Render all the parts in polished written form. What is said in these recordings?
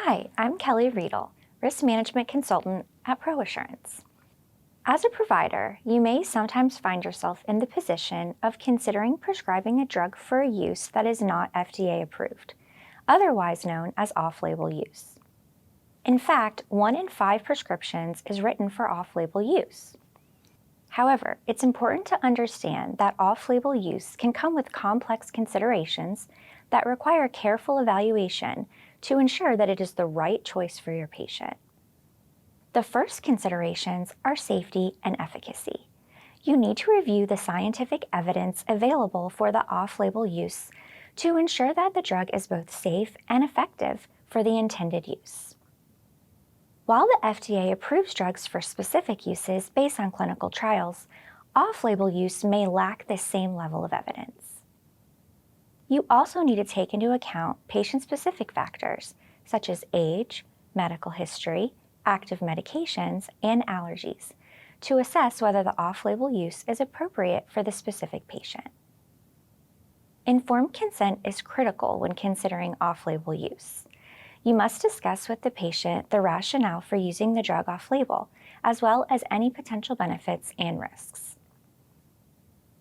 Hi, I'm Kelly Riedel, Risk Management Consultant at ProAssurance. As a provider, you may sometimes find yourself in the position of considering prescribing a drug for a use that is not FDA approved, otherwise known as off-label use. In fact, 1 in 5 prescriptions is written for off-label use. However, it's important to understand that off-label use can come with complex considerations that require careful evaluation to ensure that it is the right choice for your patient. The first considerations are safety and efficacy. You need to review the scientific evidence available for the off-label use to ensure that the drug is both safe and effective for the intended use. While the FDA approves drugs for specific uses based on clinical trials, off-label use may lack this same level of evidence. You also need to take into account patient-specific factors such as age, medical history, active medications, and allergies to assess whether the off-label use is appropriate for the specific patient. Informed consent is critical when considering off-label use. You must discuss with the patient the rationale for using the drug off-label, as well as any potential benefits and risks.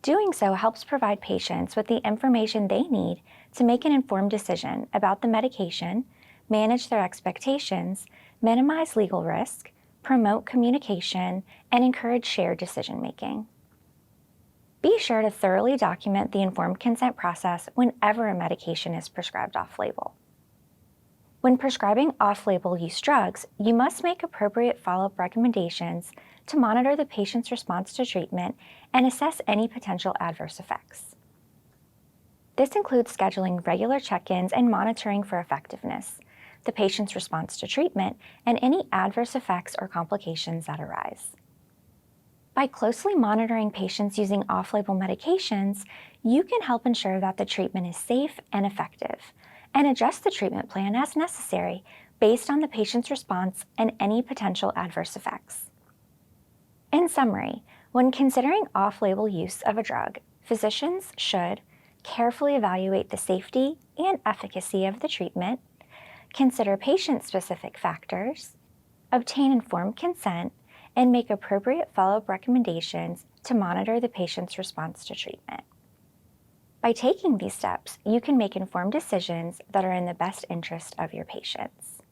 Doing so helps provide patients with the information they need to make an informed decision about the medication, manage their expectations, minimize legal risk, promote communication, and encourage shared decision-making. Be sure to thoroughly document the informed consent process whenever a medication is prescribed off-label. When prescribing off-label use drugs, you must make appropriate follow-up recommendations to monitor the patient's response to treatment and assess any potential adverse effects. This includes scheduling regular check-ins and monitoring for effectiveness, the patient's response to treatment, and any adverse effects or complications that arise. By closely monitoring patients using off-label medications, you can help ensure that the treatment is safe and effective, and adjust the treatment plan as necessary based on the patient's response and any potential adverse effects. In summary, when considering off-label use of a drug, physicians should carefully evaluate the safety and efficacy of the treatment, consider patient-specific factors, obtain informed consent, and make appropriate follow-up recommendations to monitor the patient's response to treatment. By taking these steps, you can make informed decisions that are in the best interest of your patients.